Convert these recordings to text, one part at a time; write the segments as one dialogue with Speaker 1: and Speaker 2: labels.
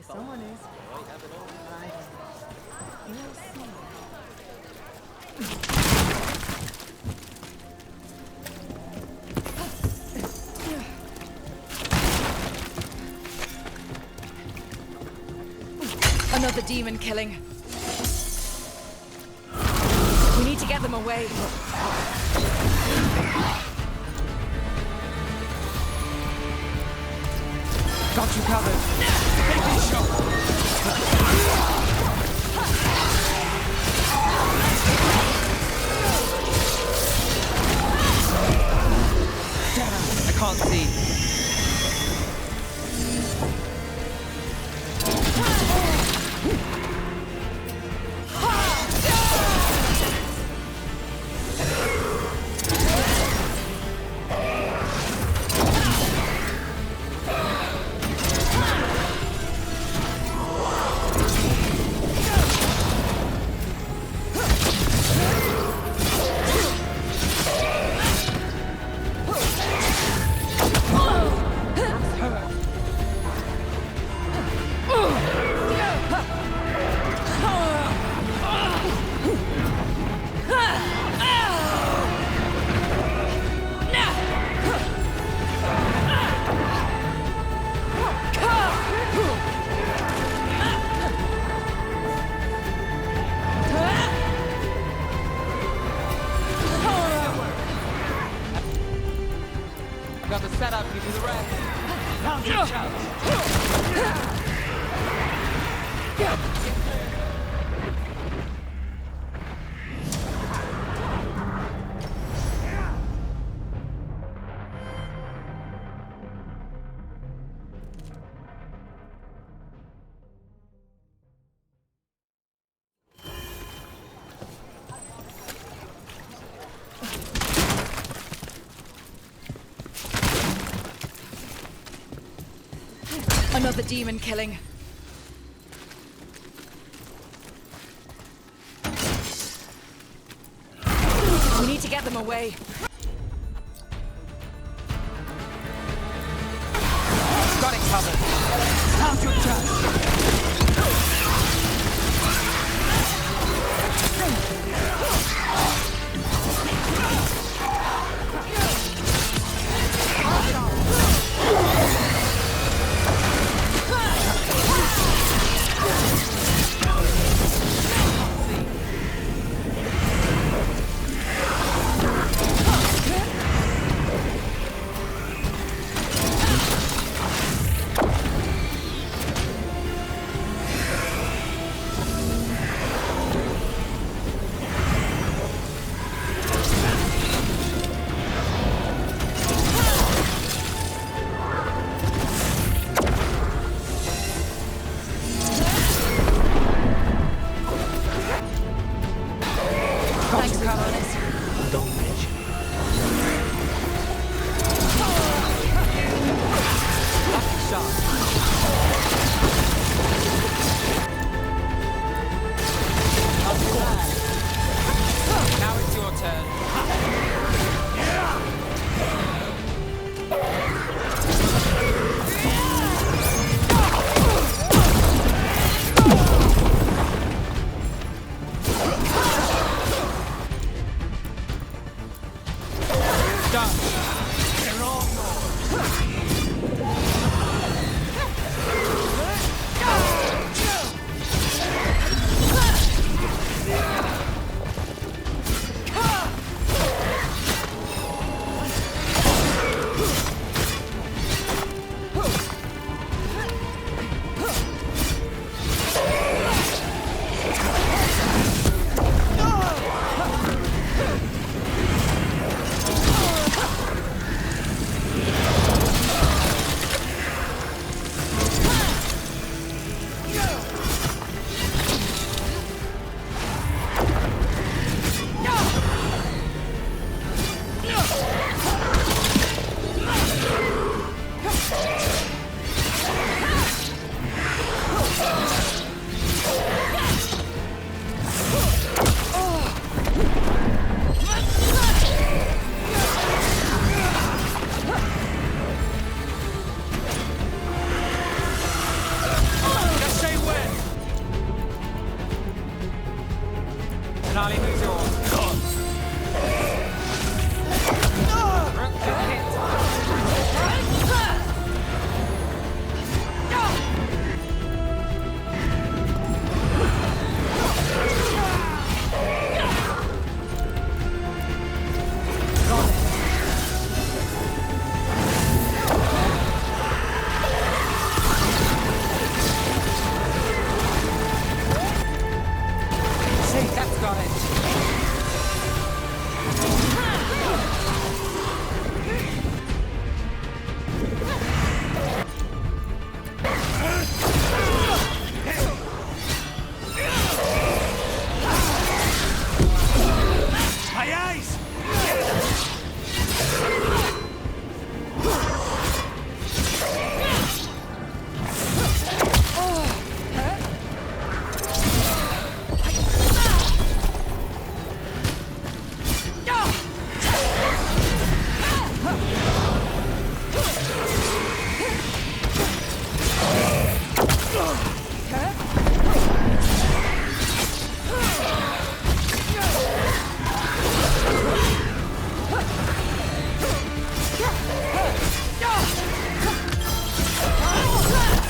Speaker 1: someone is. You'll see.
Speaker 2: Another demon killing. We need to get them away.
Speaker 3: Got you covered. Taking shot. Damn, I can't see. Got the setup, give you the rest. Pound your chest.
Speaker 2: Another demon killing. We need to get them away.
Speaker 3: Got it covered. Pound your chest.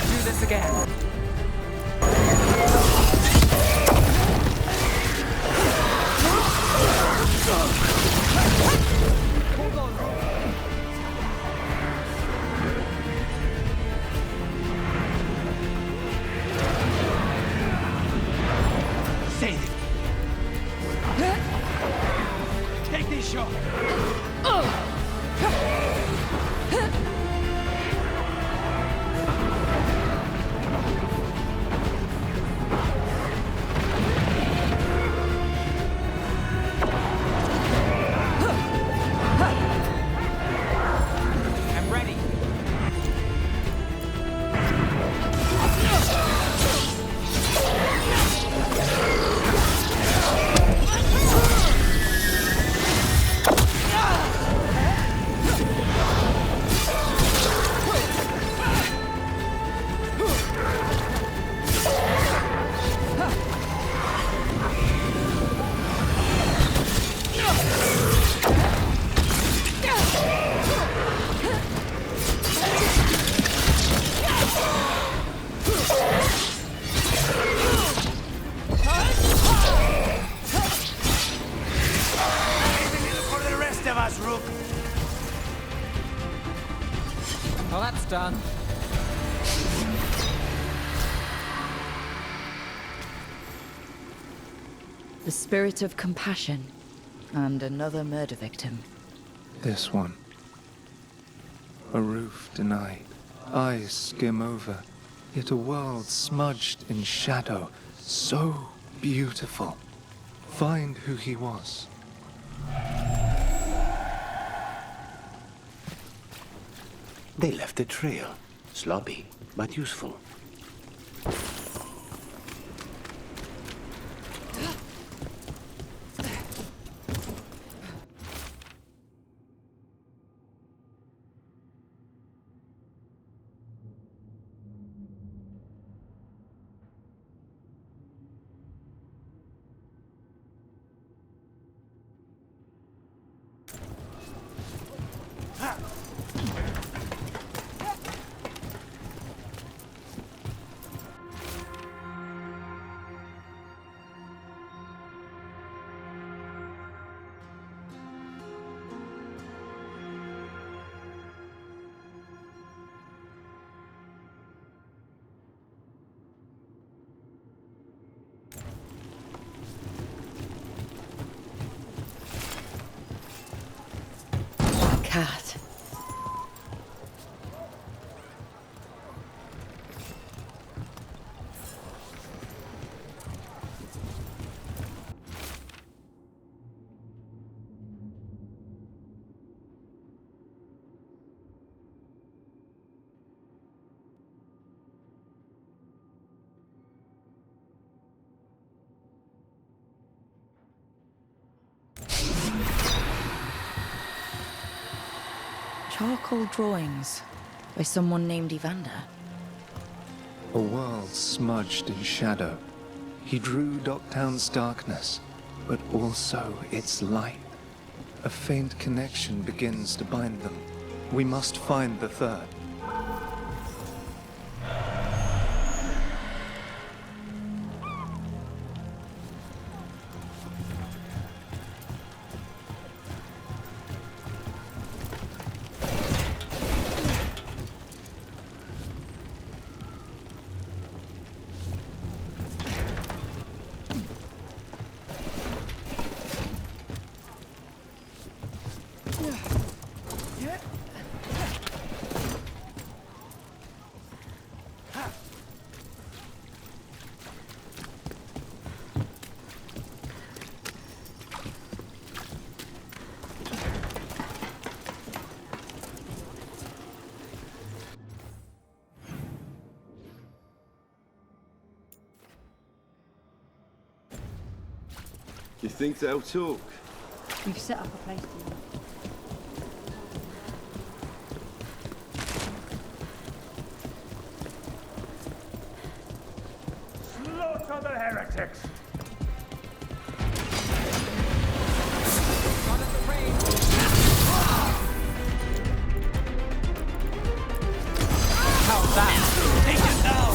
Speaker 3: Do this again.
Speaker 1: Save it. Take this shot.
Speaker 3: I'm ready.
Speaker 1: For the rest of us, Rook.
Speaker 3: Well, that's done.
Speaker 2: The spirit of compassion. And another murder victim.
Speaker 4: This one. A roof denied, eyes skim over, yet a world smudged in shadow, so beautiful. Find who he was.
Speaker 5: They left a trail. Sloppy, but useful.
Speaker 2: Cat. Charcoal drawings by someone named Evander.
Speaker 4: A world smudged in shadow. He drew Docktown's darkness, but also its light. A faint connection begins to bind them. We must find the third.
Speaker 6: You think they'll talk?
Speaker 7: We've set up a place for them.
Speaker 1: heretics!
Speaker 3: Not at the range. How's that?
Speaker 1: Take it down!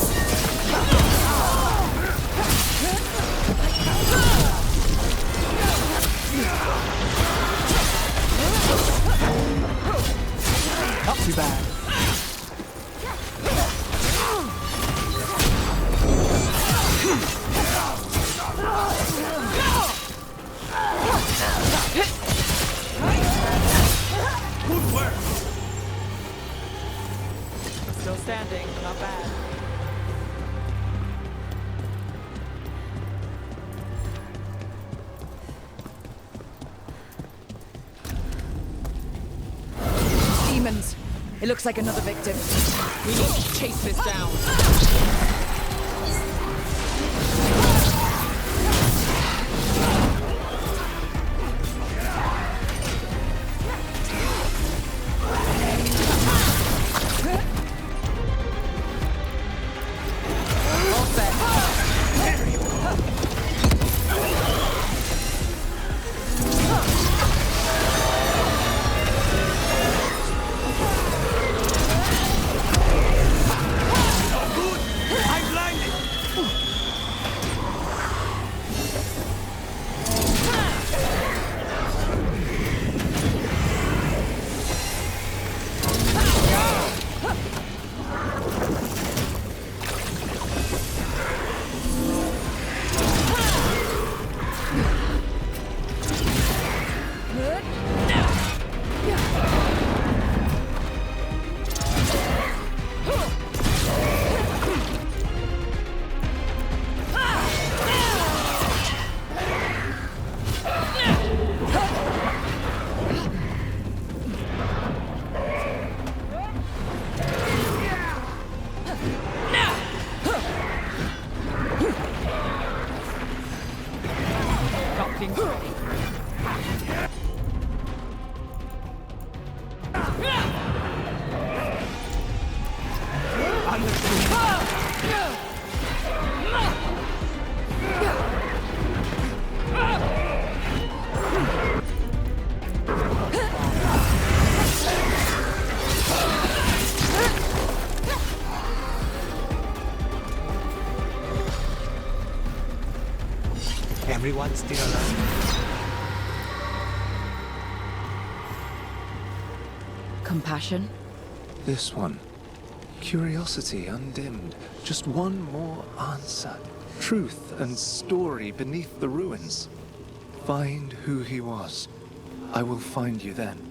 Speaker 3: Not too bad.
Speaker 1: Good work!
Speaker 3: Still standing, not bad.
Speaker 2: Demons. It looks like another victim.
Speaker 3: We need to chase this down. All set.
Speaker 1: I'm blinded!
Speaker 3: Docking ready.
Speaker 5: Everyone's still alive.
Speaker 2: Compassion?
Speaker 4: This one. Curiosity undimmed. Just one more answer. Truth and story beneath the ruins. Find who he was. I will find you then.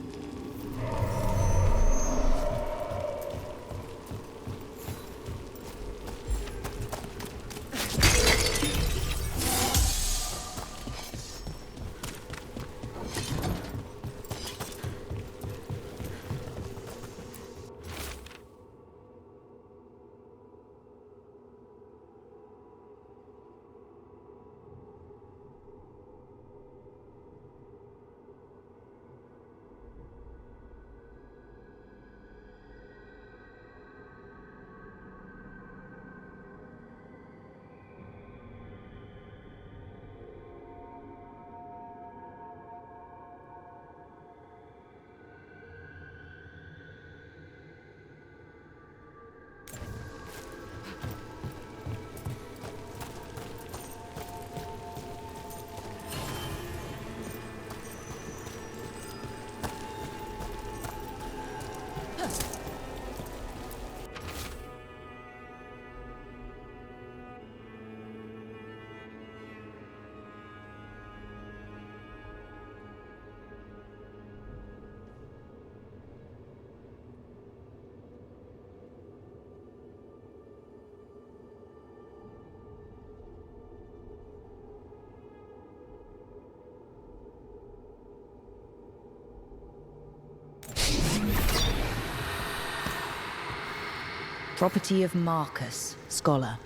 Speaker 2: Property of Marcus, scholar.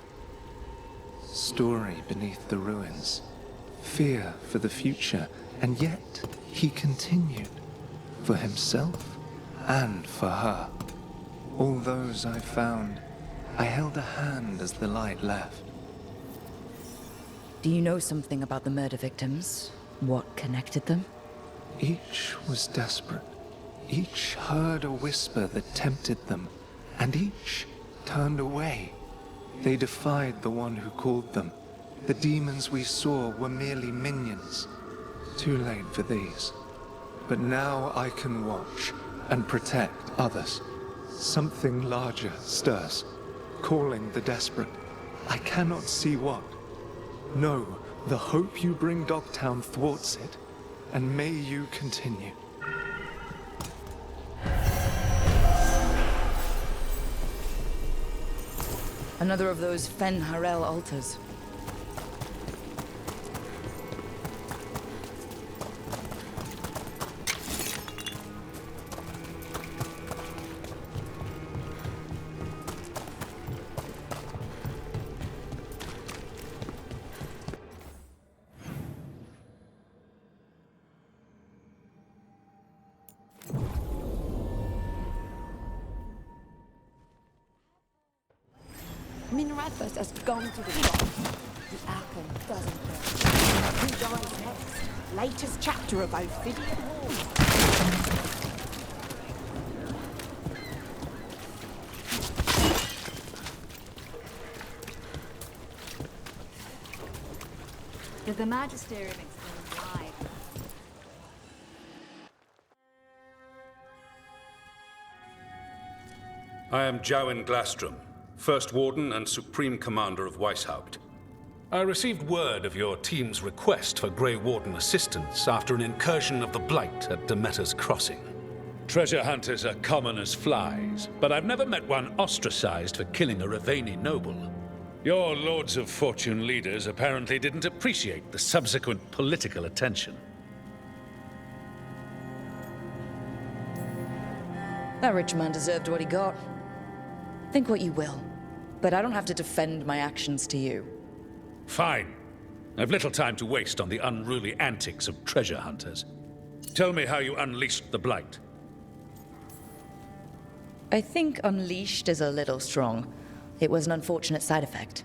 Speaker 4: Story beneath the ruins. Fear for the future. And yet, he continued. For himself and for her. All those I found, I held a hand as the light left.
Speaker 2: Do you know something about the murder victims? What connected them?
Speaker 4: Each was desperate. Each heard a whisper that tempted them, and each turned away. They defied the one who called them. The demons we saw were merely minions. Too late for these. But now I can watch and protect others. Something larger stirs, calling the desperate. I cannot see what. No, the hope you bring Dogtown thwarts it, and may you continue.
Speaker 2: Another of those Fen Harel altars.
Speaker 7: Minrathus has gone to the top. The apple doesn't fall. Who dies next? Latest chapter of Ophidian Wars.
Speaker 8: Did the Magisterium explain why?
Speaker 9: I am Jowen Glastrom, First Warden and Supreme Commander of Weishaupt. I received word of your team's request for Grey Warden assistance after an incursion of the Blight at Demeter's Crossing. Treasure hunters are common as flies, but I've never met one ostracized for killing a Raveni noble. Your Lords of Fortune leaders apparently didn't appreciate the subsequent political attention.
Speaker 2: That rich man deserved what he got. Think what you will, but I don't have to defend my actions to you.
Speaker 9: Fine. I've little time to waste on the unruly antics of treasure hunters. Tell me how you unleashed the Blight.
Speaker 2: I think unleashed is a little strong. It was an unfortunate side effect.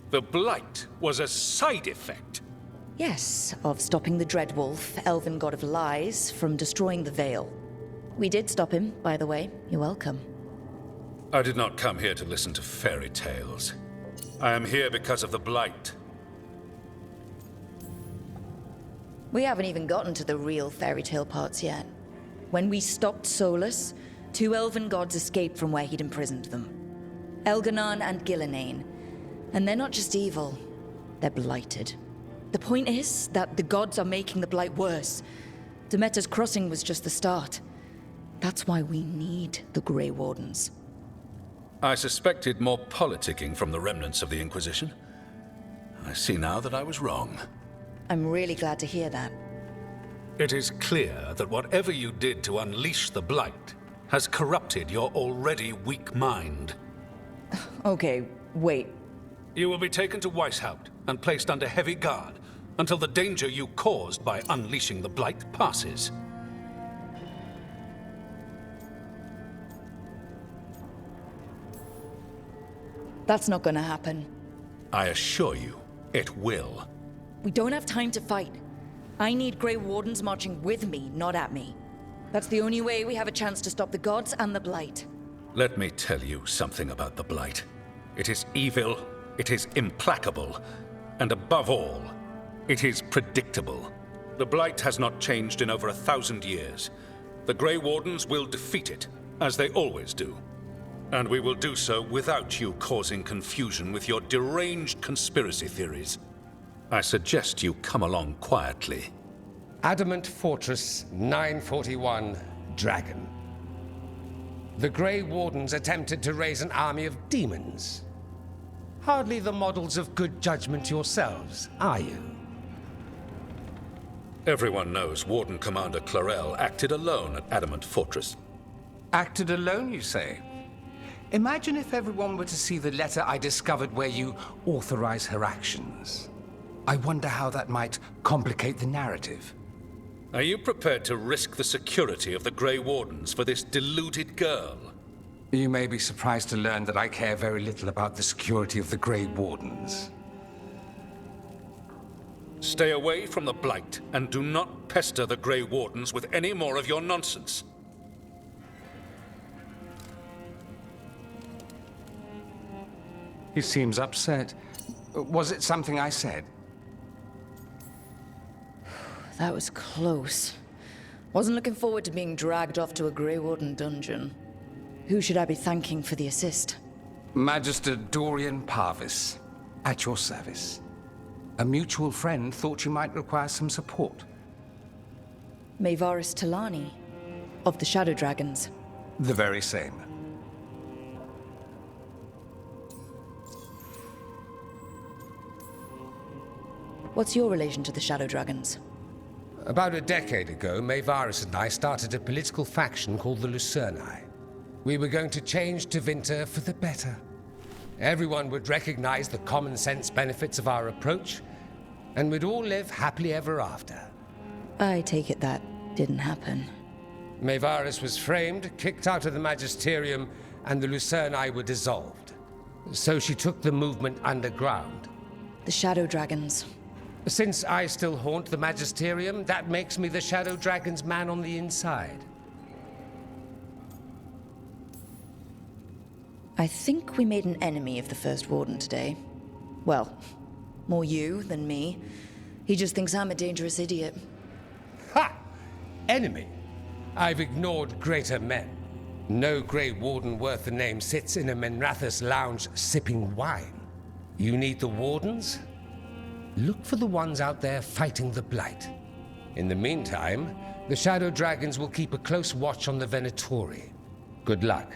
Speaker 9: The Blight was a side effect?
Speaker 2: Yes, of stopping the Dreadwolf, elven god of lies, from destroying the Veil. We did stop him, by the way. You're welcome.
Speaker 9: I did not come here to listen to fairy tales. I am here because of the Blight.
Speaker 2: We haven't even gotten to the real fairy tale parts yet. When we stopped Solus, 2 elven gods escaped from where he'd imprisoned them. Elganon and Gillenane. And they're not just evil, they're blighted. The point is that the gods are making the Blight worse. Demeter's Crossing was just the start. That's why we need the Grey Wardens.
Speaker 9: I suspected more politicking from the remnants of the Inquisition. I see now that I was wrong.
Speaker 2: I'm really glad to hear that.
Speaker 9: It is clear that whatever you did to unleash the Blight has corrupted your already weak mind.
Speaker 2: Okay, wait.
Speaker 9: You will be taken to Weishaupt and placed under heavy guard until the danger you caused by unleashing the Blight passes.
Speaker 2: That's not gonna happen.
Speaker 9: I assure you, it will.
Speaker 2: We don't have time to fight. I need Grey Wardens marching with me, not at me. That's the only way we have a chance to stop the gods and the Blight.
Speaker 9: Let me tell you something about the Blight. It is evil, it is implacable, and above all, it is predictable. The Blight has not changed in over 1,000 years. The Grey Wardens will defeat it, as they always do. And we will do so without you causing confusion with your deranged conspiracy theories. I suggest you come along quietly.
Speaker 10: Adamant Fortress 941, Dragon. The Grey Wardens attempted to raise an army of demons. Hardly the models of good judgment yourselves, are you?
Speaker 9: Everyone knows Warden Commander Clarel acted alone at Adamant Fortress.
Speaker 10: Acted alone, you say? Imagine if everyone were to see the letter I discovered where you authorize her actions. I wonder how that might complicate the narrative.
Speaker 9: Are you prepared to risk the security of the Grey Wardens for this deluded girl?
Speaker 10: You may be surprised to learn that I care very little about the security of the Grey Wardens.
Speaker 9: Stay away from the Blight, and do not pester the Grey Wardens with any more of your nonsense.
Speaker 10: He seems upset. Was it something I said?
Speaker 2: That was close. Wasn't looking forward to being dragged off to a Grey Warden dungeon. Who should I be thanking for the assist?
Speaker 10: Magister Dorian Parvis, at your service. A mutual friend thought you might require some support.
Speaker 2: Maevaris Talani, of the Shadow Dragons.
Speaker 10: The very same.
Speaker 2: What's your relation to the Shadow Dragons?
Speaker 10: About a decade ago, Maevaris and I started a political faction called the Lucerni. We were going to change Tevinter for the better. Everyone would recognize the common sense benefits of our approach, and we'd all live happily ever after.
Speaker 2: I take it that didn't happen.
Speaker 10: Maevaris was framed, kicked out of the Magisterium, and the Lucerni were dissolved. So she took the movement underground.
Speaker 2: The Shadow Dragons.
Speaker 10: Since I still haunt the Magisterium, that makes me the Shadow Dragon's man on the inside.
Speaker 2: I think we made an enemy of the First Warden today. Well, more you than me. He just thinks I'm a dangerous idiot.
Speaker 10: Ha! Enemy? I've ignored greater men. No Grey Warden worth the name sits in a Menrathus lounge sipping wine. You need the Wardens? Look for the ones out there fighting the Blight. In the meantime, the Shadow Dragons will keep a close watch on the Venatori. Good luck.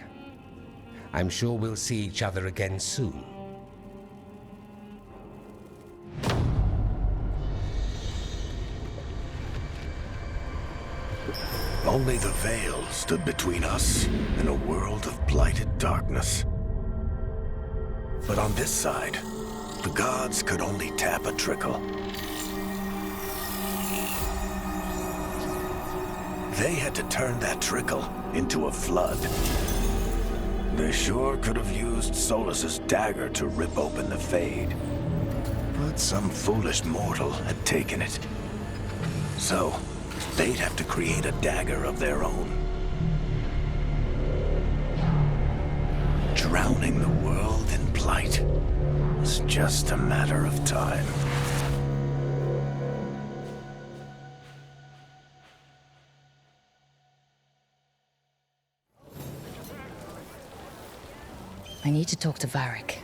Speaker 10: I'm sure we'll see each other again soon.
Speaker 11: Only the veil stood between us and a world of blighted darkness. But on this side, the gods could only tap a trickle. They had to turn that trickle into a flood. They sure could have used Solus's dagger to rip open the Fade. But some foolish mortal had taken it. So, they'd have to create a dagger of their own. Drowning the world in blight was just a matter of time.
Speaker 2: I need to talk to Varric.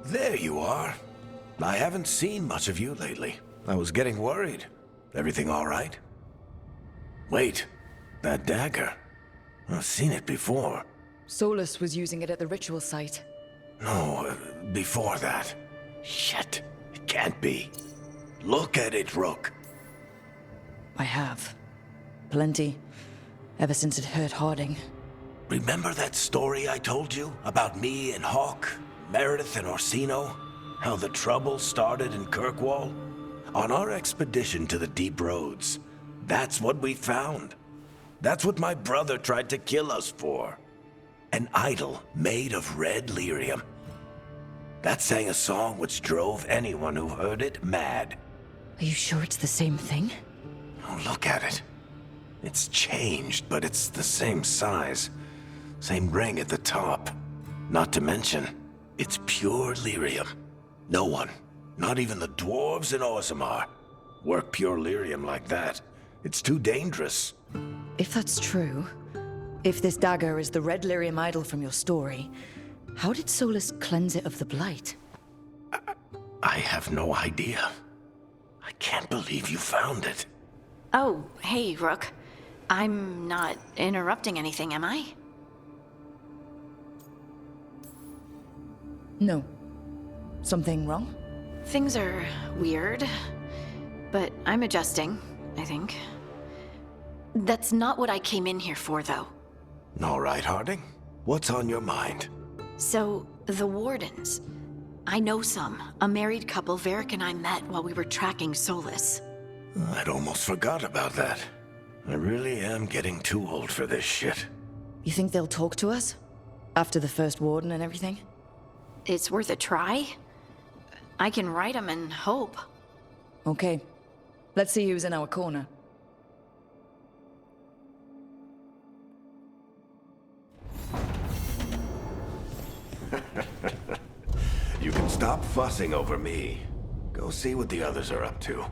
Speaker 11: There you are. I haven't seen much of you lately. I was getting worried. Everything all right? Wait, that dagger. I've seen it before.
Speaker 2: Solus was using it at the ritual site.
Speaker 11: No, before that. Shit, it can't be. Look at it, Rook.
Speaker 2: I have. Plenty. Ever since it hurt Harding.
Speaker 11: Remember that story I told you about me and Hawk, Meredith and Orsino? How the trouble started in Kirkwall? On our expedition to the Deep Roads, that's what we found. That's what my brother tried to kill us for. An idol made of red lyrium. That sang a song which drove anyone who heard it mad.
Speaker 2: Are you sure it's the same thing?
Speaker 11: Oh, look at it. It's changed, but it's the same size. Same ring at the top. Not to mention, it's pure lyrium. No one, not even the dwarves in Orzammar, work pure lyrium like that. It's too dangerous.
Speaker 2: If that's true, if this dagger is the red lyrium idol from your story, how did Solus cleanse it of the blight?
Speaker 11: I have no idea. I can't believe you found it.
Speaker 12: Oh, hey, Rook. I'm not interrupting anything, am I?
Speaker 2: No. Something wrong?
Speaker 12: Things are weird, but I'm adjusting, I think. That's not what I came in here for, though.
Speaker 11: All right, Harding. What's on your mind?
Speaker 12: So, the Wardens. I know some. A married couple Varric and I met while we were tracking Solus.
Speaker 11: I'd almost forgot about that. I really am getting too old for this shit.
Speaker 2: You think they'll talk to us? After the first warden and everything?
Speaker 12: It's worth a try. I can write them and hope.
Speaker 2: Okay. Let's see who's in our corner.
Speaker 11: You can stop fussing over me. Go see what the others are up to.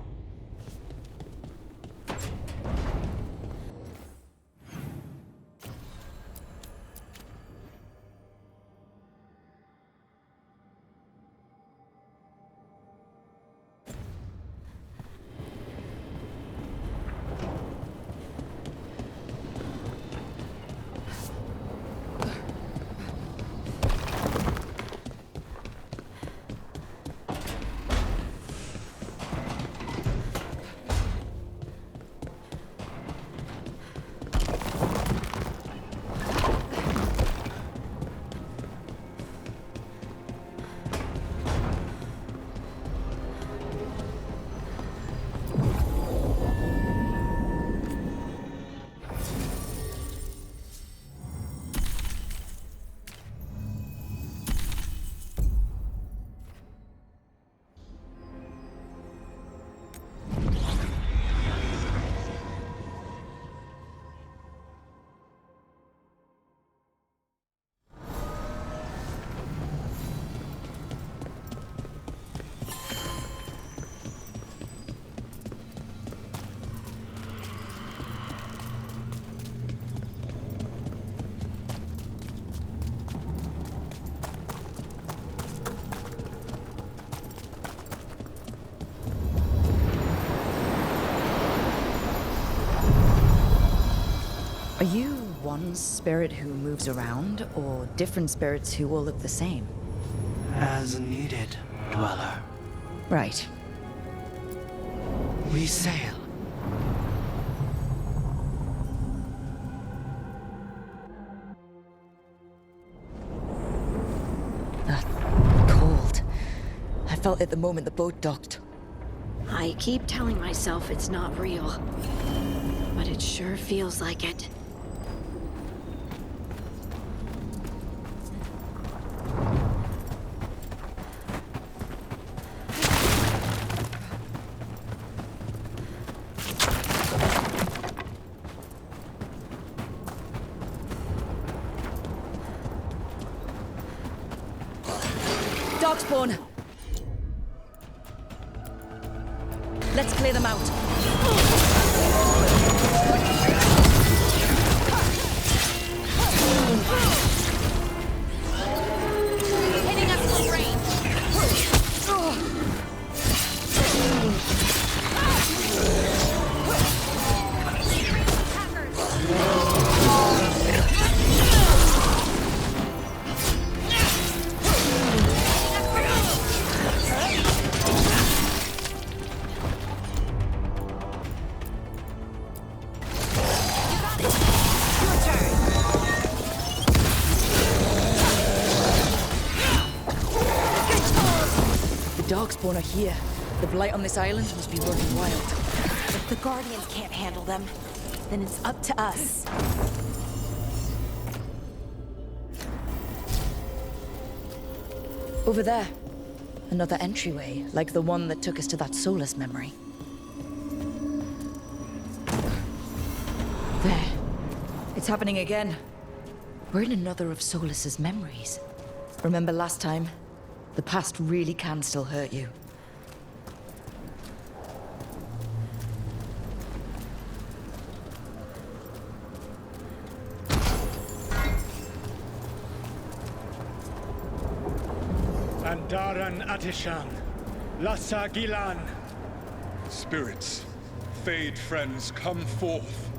Speaker 2: Are you one spirit who moves around, or different spirits who all look the same?
Speaker 13: As needed, Dweller.
Speaker 2: Right.
Speaker 13: We sail.
Speaker 2: Cold. I felt it the moment the boat docked.
Speaker 12: I keep telling myself it's not real, but it sure feels like it.
Speaker 2: Darkspawn! Let's clear them out.
Speaker 12: Hitting us full range.
Speaker 2: Darkspawn are here. The blight on this island must be running wild.
Speaker 7: If the Guardians can't handle them, then it's up to us.
Speaker 2: Over there. Another entryway, like the one that took us to that Solus memory. There. It's happening again. We're in another of Solus's memories. Remember last time? The past really can still hurt you.
Speaker 14: Andaran Atishan, Lassa Gilan.
Speaker 15: Spirits, Fade friends, come forth.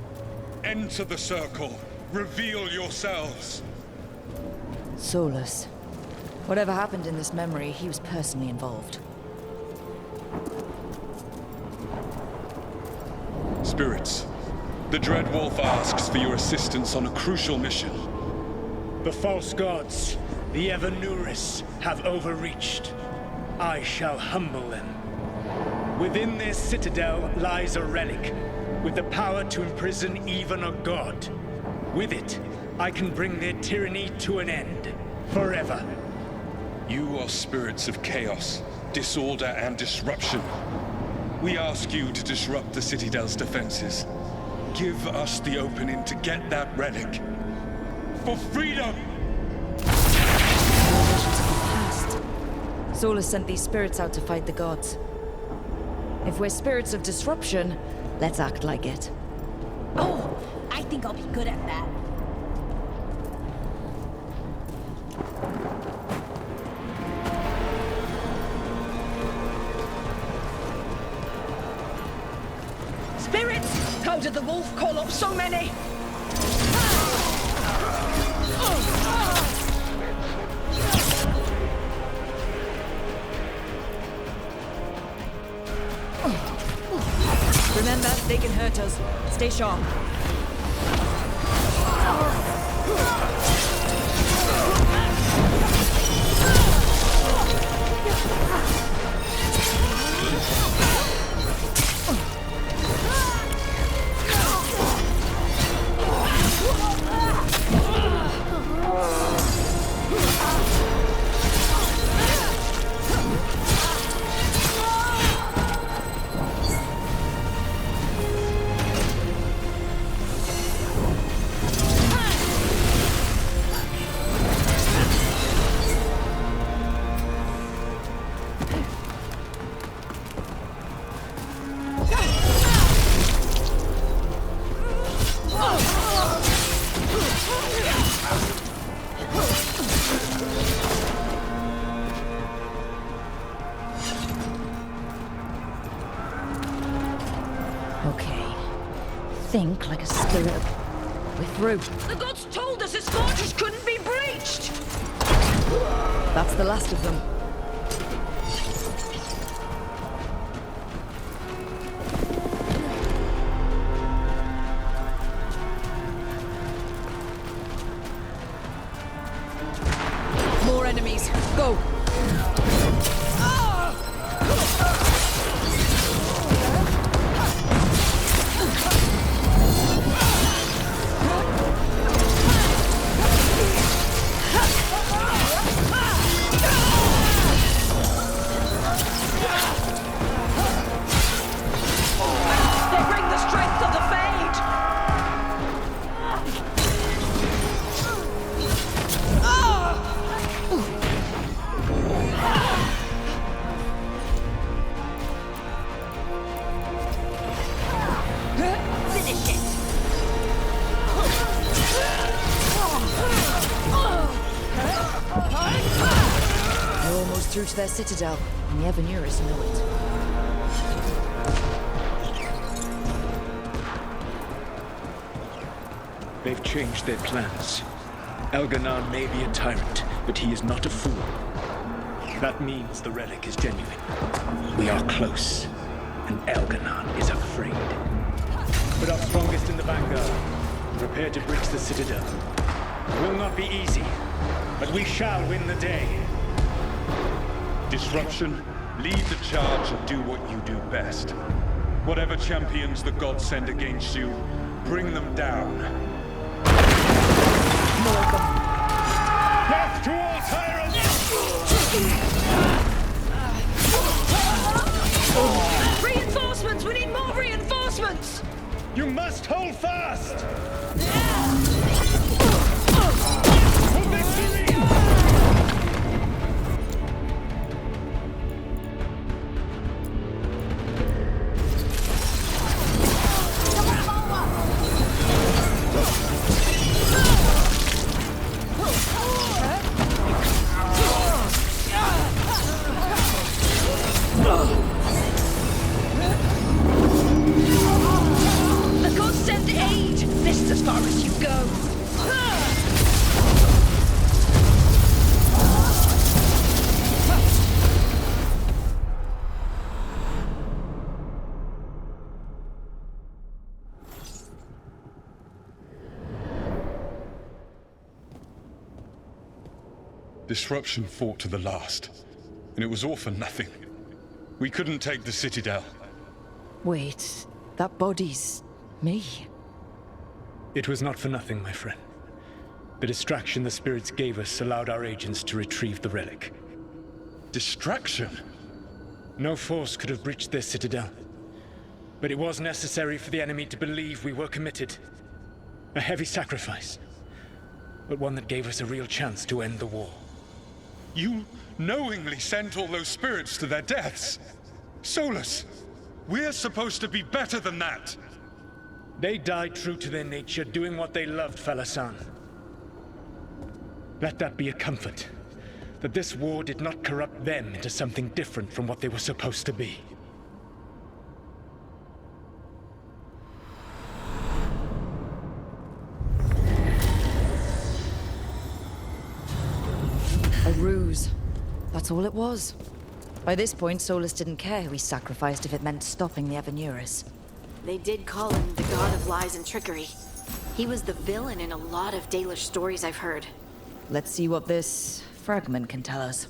Speaker 15: Enter the circle. Reveal yourselves.
Speaker 2: Solus. Whatever happened in this memory, he was personally involved.
Speaker 15: Spirits, the Dread Wolf asks for your assistance on a crucial mission.
Speaker 14: The false gods, the Evanuris, have overreached. I shall humble them. Within their citadel lies a relic, with the power to imprison even a god. With it, I can bring their tyranny to an end, forever.
Speaker 15: You are spirits of chaos, disorder, and disruption. We ask you to disrupt the Citadel's defenses. Give us the opening to get that relic. For freedom!
Speaker 2: Solus sent these spirits out to fight the gods. If we're spirits of disruption, let's act like it.
Speaker 8: Oh, I think I'll be good at that.
Speaker 7: Spirits! How did the wolf call up so many?
Speaker 2: Remember, they can hurt us. Stay sharp. Think like a spirit. We're through.
Speaker 7: The gods told us this fortress couldn't be breached!
Speaker 2: That's the last of them. More enemies. Go! Through to their citadel, and the Evanuris know it.
Speaker 14: They've changed their plans. Elganon may be a tyrant, but he is not a fool. That means the relic is genuine. We are close, and Elganon is afraid. Put our strongest in the vanguard. Prepare to breach the citadel. It will not be easy, but we shall win the day.
Speaker 15: Disruption, lead the charge and do what you do best. Whatever champions the gods send against you, bring them down.
Speaker 14: Death to all tyrants!
Speaker 7: Reinforcements! We need more reinforcements!
Speaker 14: You must hold fast!
Speaker 2: The gods send aid! This is as far as you go!
Speaker 15: Disruption fought to the last, and it was all for nothing. We couldn't take the Citadel.
Speaker 2: Wait, that body's me.
Speaker 14: It was not for nothing, my friend. The distraction the spirits gave us allowed our agents to retrieve the relic.
Speaker 15: Distraction?
Speaker 14: No force could have breached their Citadel. But it was necessary for the enemy to believe we were committed. A heavy sacrifice, but one that gave us a real chance to end the war.
Speaker 15: You knowingly sent all those spirits to their deaths? Solus, we're supposed to be better than that!
Speaker 14: They died true to their nature, doing what they loved, Falasan. Let that be a comfort, that this war did not corrupt them into something different from what they were supposed to be.
Speaker 2: A ruse. That's all it was. By this point, Solus didn't care who he sacrificed if it meant stopping the Evanurus.
Speaker 12: They did call him the god of lies and trickery. He was the villain in a lot of Dalish stories I've heard.
Speaker 2: Let's see what this fragment can tell us.